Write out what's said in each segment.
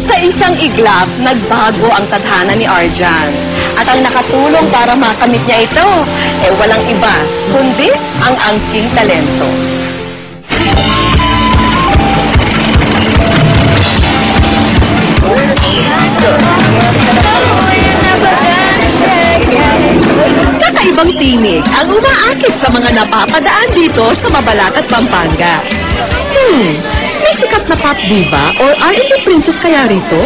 Sa isang iglap, nagbago ang tadhana ni Arjan. At ang nakatulong para makamit niya ito, walang iba, kundi ang angking talento. Kakaibang tinig ang umaakit sa mga napapadaan dito sa Mabalacat, Pampanga. May sikat na pop diva or R&B princess kaya rito?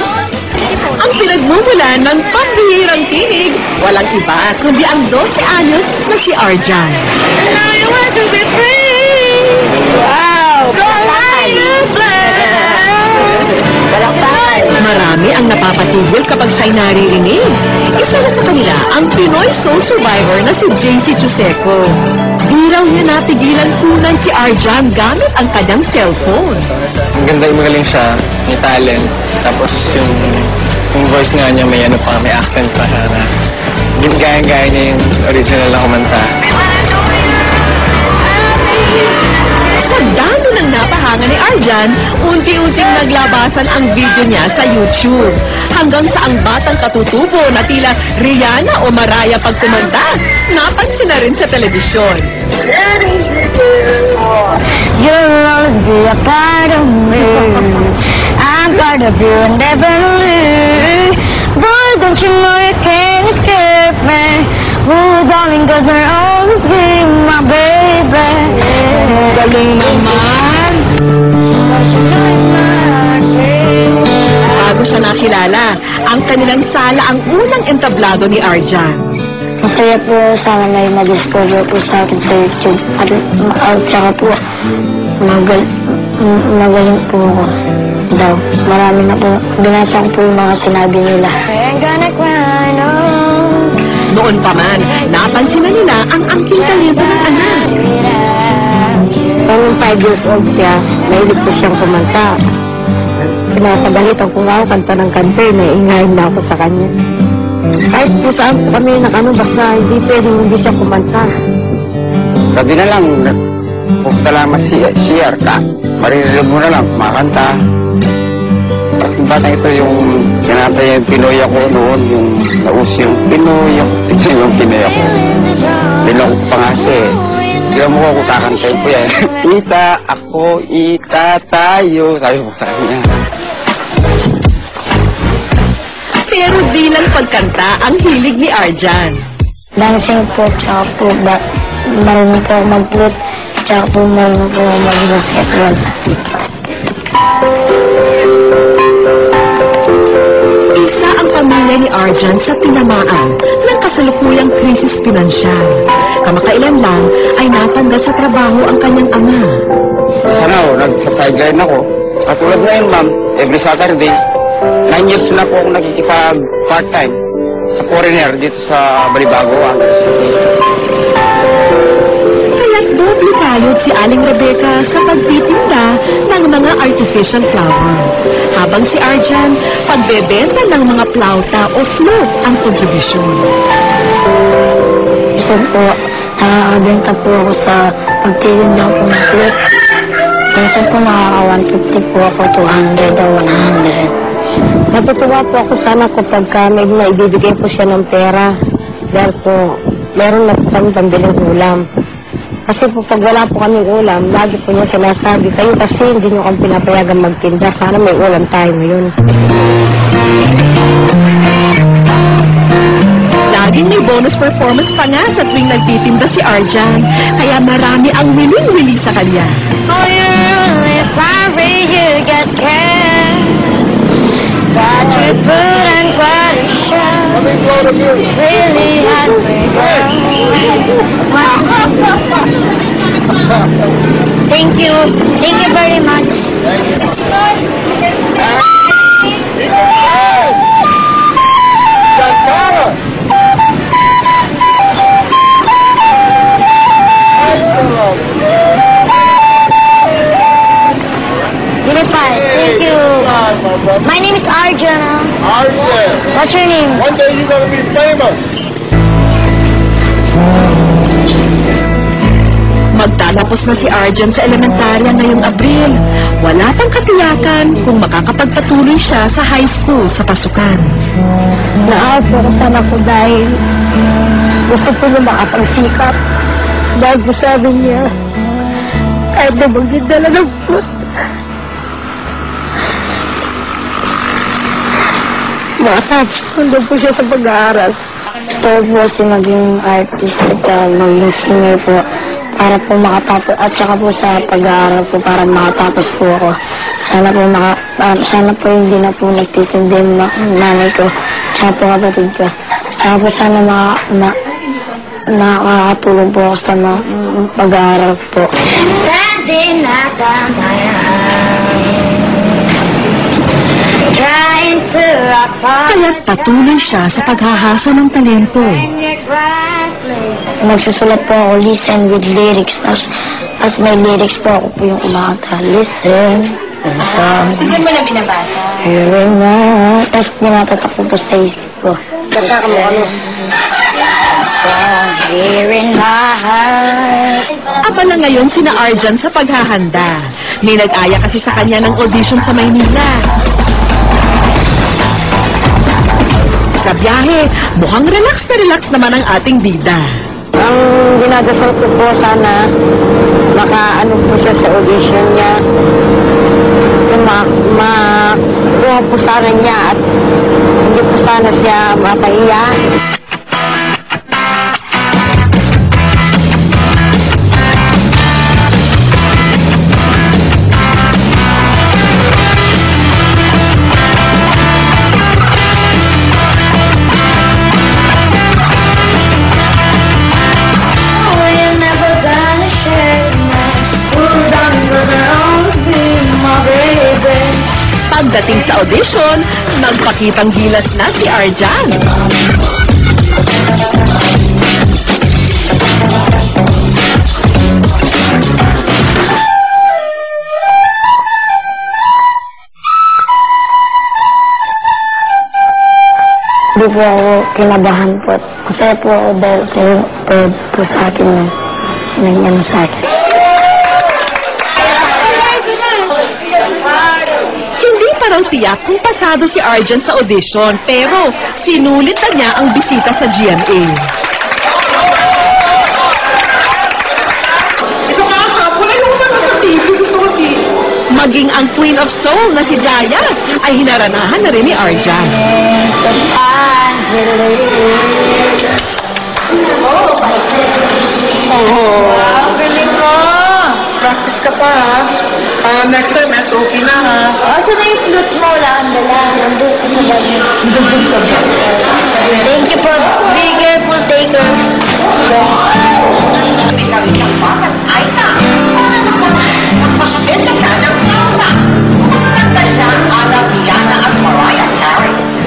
Ang pinagmumulan ng pambihirang tinig, walang iba kundi ang 12 anyos na si Arjan. Now you want to be free. Wow! Marami ang napapatigil kapag siya'y naririnig. Isa na sa kanila ang Pinoy Soul Survivor na si JC Chuseco. Di raw niya napigilan kunan si Arjan gamit ang kanyang cellphone. Ang ganda, magaling siya, may talent. Tapos yung voice nga niya may accent pa siya na gaya-gaya niya yung original na kumanta. Sa dami ng napahanga ni Arjan, unti-unting naglabasan ang video niya sa YouTube. Hanggang sa ang batang katutubo na tila Rihanna o Mariah pag kumanta, napansin na rin sa telebisyon. You'll always be a part of me. I'm part of you and never leave. Boy, don't you know you can't escape me. Oh, darling, 'cause I'll always be my baby. Galing naman! Bago siya nakilala, ang kanilang sala ang unang entablado ni Arjan. Masaya po sana may mag-discover po sa akin sa YouTube. At saka po, magaling po ako daw. Marami na po, binasa ko po yung mga sinabi nila. Noon pa man, napansin na nila ang angking talento ng anak. Noong 5 years old siya, mahilig po siyang kumanta. Pinapagalitan ko nga ako kanta ng kanta, naiingayin na ako sa kanya. Kahit po saan po kami basta hindi pwedeng hindi siya kumanta. Gabi na lang, pupunta lang CR ka. Maririnig mo na lang, makanta. Yung batang ito yung kinanta yung Pinoy ako noon, yung naus yung Pinoy ako. Ito yung Pinoy ako. Bilang ko pa nga siya eh. Bilang mo ako kakantayin ko yan. Ita, ako, ita, tayo. Sabi ko sa kanya. Pero di lang pagkanta ang hilig ni Arjan. Dancing po, tsaka po, marunong po mag-flute, tsaka po marunong po mag-basketball. Isa ang pamilya ni Arjan sa tinamaan ng kasalukuyang krisis pinansyal. Kamakailan lang ay natanggal sa trabaho ang kanyang ama. Sana nagsa-sideline ako. Katulad ngayon, ma'am, every Saturday, 9 years na po ako nagkikipag part-time sa foreigner dito sa Balibago, Angeles City. Kaya't doble kayod si Aling Rebecca sa pagtitinda ng mga artificial flower. Habang si Arjan, pagbebenta ng mga plauta o flute ang kontribusyon. So po, nakakabenta po ako sa pagtitinda ko ng flute. Kasi po nakaka-150 po ako, 200 o 100. Natutuwa po ako sana kapag may maibibigay po siya ng pera. Dahil po, meron na po kami pambiling ulam. Kasi po pag wala po kaming ulam, lagi po niya sinasabi, kayo kasi hindi niyo kami pinapayagan magtinda. Sana may ulam tayo ngayon. Laging may bonus performance pa nga sa tuwing nagtitinda si Arjan. Kaya marami ang wiling-wili sa kanya. Oh, you're only sorry you get care. Got you put on quite a show. Really had me down. Thank you. Thank you very much. Unified. Thank you. My name is Arjan. Arjan. What's your name? One day you're going to be famous. Magtala Magtatapos na si Arjan sa elementarya ngayong Abril. Wala pang katiyakan kung makakapagpatuloy siya sa high school sa pasukan. Naawa po ako sana ko dahil gusto po na makapagsikap. Dahil po sabi niya, kahit na magdadala ng fruit, makatapos nandun po siya sa pag-aaral. Gusto po si maging artist at maging singer po para po makatapos at saka po sa pag-aaral po para makatapos po ako. Sana po hindi na po nagtitindi yung nanay ko tsaka po kapatid ko. Tsaka po sana makakatulong po ako sa pag-aaral po. Standing outside my trying to apart. Kaya't patuloy siya sa paghahasa ng talento. Magsusulat po ako, listen with lyrics. Tapos may lyrics po ako po yung kumakanta. Listen. Sige mo na binabasa. Hearing mo. Tapos pinatatak ko po sa isip ko. Kanta ka mo ano? Song here in my heart. Abala ngayon sina Arjan sa paghahanda. May nag-aya kasi sa kanya ng audition sa Maynila. Sa biyahe, mukhang relax na relax naman ang ating bida. Ang dinadasal ko po sana makaano po siya sa audition niya. Makuha po sana niya at hindi po sana siya mapahiya. Pagdating sa audition, nagpakitang gilas na si Arjan. Hindi po ako kinabahan po. Masaya po ako dahil sa'yo po sa akin na nangyari sa akin. Hindi pa raw tiyak kung pasado si Arjan sa audition, pero sinulit na niya ang bisita sa GMA. Maging ang Queen of Soul na si Jaya ay hinaranahan na rin ni Arjan. Wow, galing mo! Practice ka pa, ha? Next time, SOP na, ha? Asa na yung flute mo? Wala kang dala. Nandun ka sa bag. Thank you po. Be careful, taker.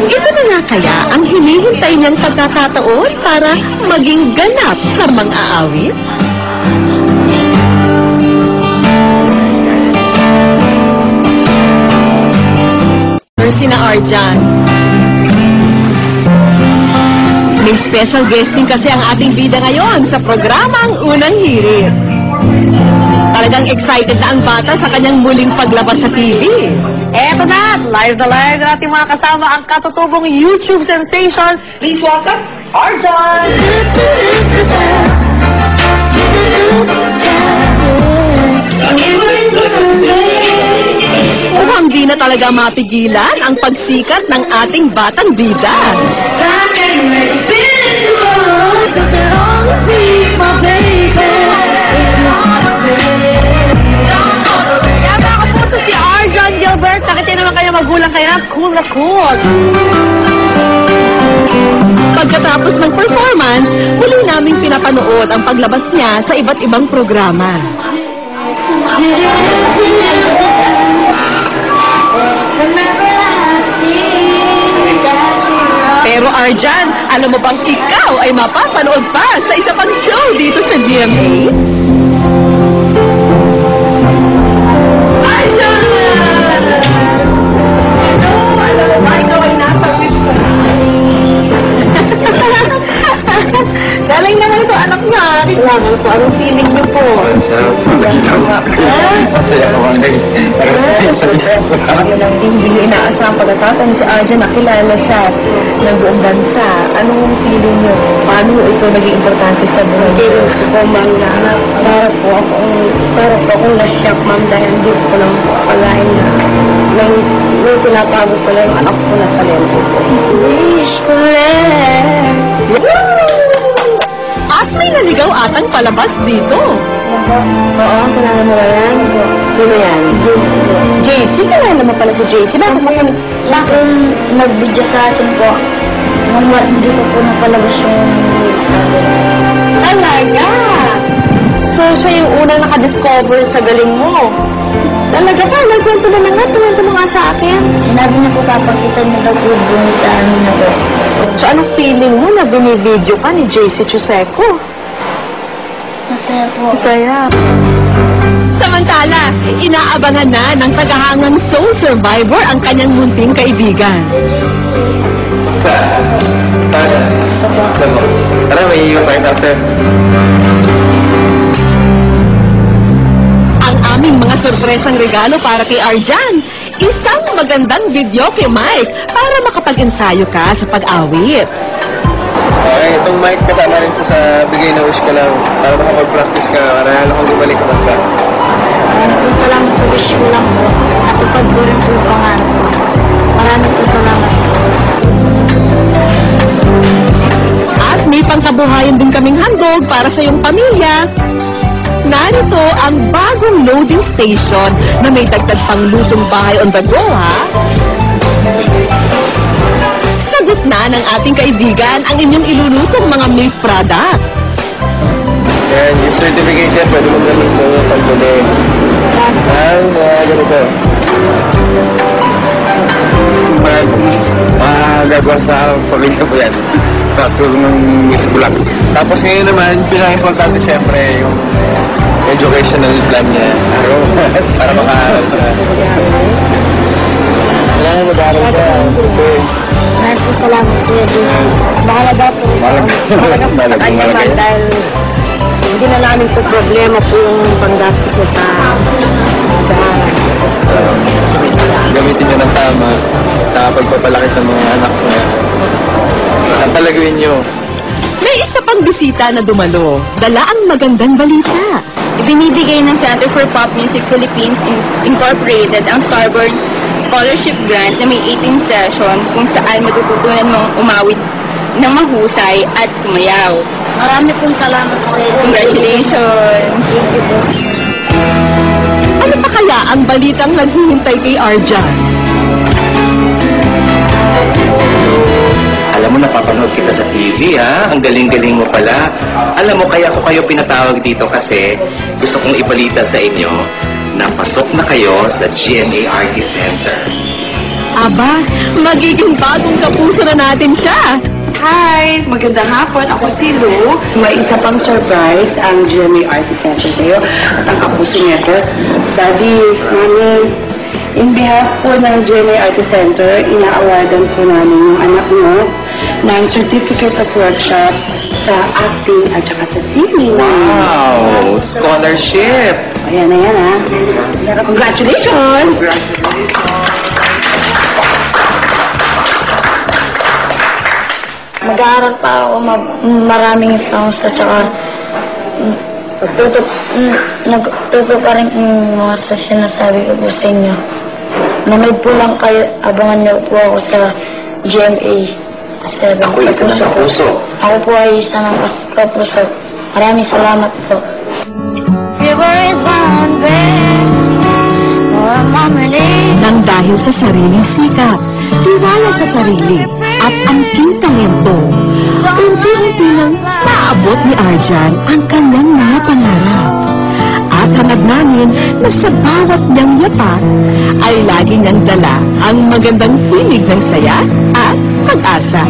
Ito na nga kaya ang hinihintay niyang pagkakataon para maging ganap na mang-aawit? Sina Arjan. May special guesting kasi ang ating bida ngayon sa programang Unang Hirit. Talagang excited na ang bata sa kanyang muling paglabas sa TV. Eto na live ang ating mga kasama, ang katutubong YouTube sensation. Please welcome, Arjan! Mukhang di na talaga mapigilan ang pagsikat ng ating batang bida. Si Arjan Gilbert, nakita naman kayo magulang kaya, cool na cool. Pagkatapos ng performance, muli naming pinapanood ang paglabas niya sa iba't ibang programa. Pero Arjan, alam mo bang ikaw ay mapapanood pa sa isa pang show dito sa GMA? Galing naman ito, anak niya. Tingnan mo, so anong feeling niyo po? Hindi niyo inaasahang pagkakataon si Arjan nakilala siya ng buong bansa. Anong feeling niyo? Paano ito naging importante sa buhay niyo? Feeling ko po, ma'am, na para po akong na-shock, ma'am, dahil hindi ko lang po akalain na may tinatago pala yung anak ko na talento po. Wish ko lang. At may naligaw atang palabas dito. Oo, kilala mo ba yan? Sino yan? JC po. JC? Kilala mo pala si JC? Bakit mo pala? Bakit nag-video sa atin po? Nung hindi ko po napalabas yung sa atin. Talaga? So, siya yung unang nakadiscover sa galing mo. Talaga pa? Nagkwento mo na nga. Tumento mo nga sa akin. Sinabi niya po papakita niya daw po dun sa amin na po. So, anong feeling mo na binibideo ka ni JC Chuseco? Masaya po. Saya. Samantala, inaabangan na ng tagahangang soul survivor ang kanyang munting kaibigan. Tara, may iiwan tayo tayo. Ang aming mga sorpresang regalo para kay Arjan. Isang magandang video kay Mike para makapag-ensayo ka sa pag-awit. Okay, itong mic kasama rin ko sa bigay na wish ka lang para makapag-practice ka. Marahal akong gumalik naman ka. Maraming salamat sa wish mo lang po. At ipag ko rin po yung pangarap ko. Maraming salamat po. At may pangkabuhayan din kaming handog para sa iyong pamilya. Narito ang bagong loading station na may dagdag pang lutong bahay on the go, ha? Sagot na ng ating kaibigan ang inyong ilulutong mga milk product. Yan, yung certificate yan, pwede mong gamit mo yung pagbuli. Ang mga ganito. Magagawa sa pamilya ko yan. Sa tulong ng music ko lang. Tapos ngayon naman, pinaka-importante siyempre yung educational plan niya. Para makaaral siya. Kailangan mag-aaral siya. Maraming po salamat po, JC. Bahala daw po. Sa kanya man dahil hindi na namin po problema po yung panggastos na sa Gamitin niyo ng tama sa pagpapalaki sa mga anak niya. At talaguin niyo. May isa pang bisita na dumalo. Dala ang magandang balita. Ibinibigay ng Center for Pop Music Philippines Incorporated ang Starboard Scholarship Grant na may 18 sessions kung saan matututunan mong umawit ng mahusay at sumayaw. Marami pong salamat sa iyo. Congratulations! Thank you po. Ano pa kaya ang balitang naghihintay kay Arjan? Alam mo, napapanood kita sa TV, ha? Ang galing-galing mo pala. Alam mo, kaya ko kayo pinatawag dito kasi gusto kong ibalita sa inyo na pasok na kayo sa GMA Artist Center. Aba, magiging bagong kapuso na natin siya. Hi! Magandang hapon. Ako si Lou. May isa pang surprise ang GMA Artist Center sa iyo at ang Kapuso Network. Daddy, Mami, in behalf po ng GMA Artist Center, ina-awardan po namin yung anak mo ng Certificate of Workshop sa acting at saka sa singing. Wow! Scholarship! Ayan na yan, ha? Congratulations! Mag-aaral pa ako maraming songs at saka nagtuto pa rin mga sa sinasabi ko po sa inyo. Manood po lang kayo, abangan niyo po ako sa GMA 7. Ako isa ng kapuso. Ako po ay isa ng kapuso. Maraming salamat po. Nang dahil sa sariling sikap, tiwala sa sarili, at angking talento, unti-unti nang naabot ni Arjan ang kanyang mga pangarap. At hangad namin na sa bawat niyang yapak ay lagi niyang dala ang magandang tinig ng saya at pag-asa.